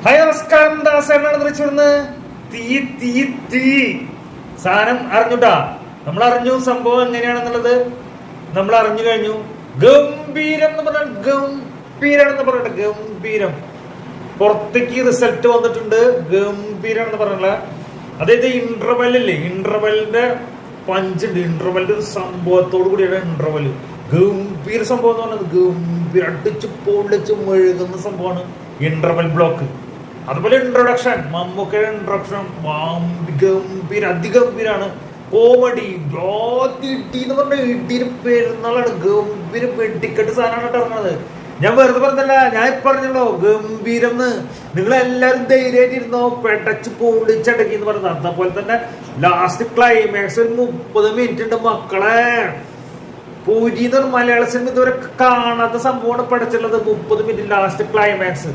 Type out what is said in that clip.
Hi നമസ്കാരം, ദാസേനാണ് തൃശ്ശൂർന്ന്. തീ തീ തീ സാധനം അറിഞ്ഞുട്ടാ. നമ്മൾ അറിഞ്ഞു സംഭവം എങ്ങനെയാണെന്നുള്ളത് നമ്മൾ അറിഞ്ഞു കഴിഞ്ഞു. ഗംഭീരം എന്ന് പറഞ്ഞാൽ ഗംഭീരാണെന്ന് പറയട്ടെ. ഗംഭീരം പുറത്തേക്ക് റിസൾട്ട് വന്നിട്ടുണ്ട്. ഗംഭീരാണെന്ന് പറഞ്ഞ അതായത് ഇന്റർവെല്ലില്ലേ, ഇന്റർവെല്ലിന്റെ പഞ്ചുണ്ട്. ഇന്റർവെല്ലിന്റെ ഒരു സംഭവത്തോടു കൂടിയാണ് ഇന്റർവെല്. ഗംഭീര സംഭവം എന്ന് പറഞ്ഞത് ഗംഭീര അടിച്ച് പൊളിച്ച് മെഴുകുന്ന സംഭവമാണ് ഇന്റർവെൽ ബ്ലോക്ക്. അതുപോലെ ഇൻട്രൊഡക്ഷൻ, മമ്മൂക്കയുടെ ഇൻട്രൊഡക്ഷൻ ഗംഭീര, അതിഗംഭീരാണ്. കോമഡി ഇടി എന്ന് പറഞ്ഞ ഇടിന് പെരുന്നാളാണ്. ഗംഭീര വെടിക്കെട്ട് സാധനമാണ് ഇറങ്ങുന്നത്. ഞാൻ വെറുതെ പറഞ്ഞല്ല, ഞാൻ പറഞ്ഞല്ലോ ഗംഭീരം എന്ന്. നിങ്ങളെല്ലാരും ധൈര്യമായിട്ടിരുന്നോ, പെടച്ച് പൊളിച്ചടക്കി എന്ന് പറഞ്ഞത്. അതേപോലെ തന്നെ ലാസ്റ്റ് ക്ലൈമാക്സ് ഒരു 30 മിനിറ്റ് ഉണ്ട് മക്കളെ. പൂരി എന്ന് പറഞ്ഞ മലയാള സിനിമ ഇതുവരെ കാണാത്ത സംഭവമാണ് പഠിച്ചുള്ളത്. 30 മിനിറ്റ് ലാസ്റ്റ് ക്ലൈമാക്സ്.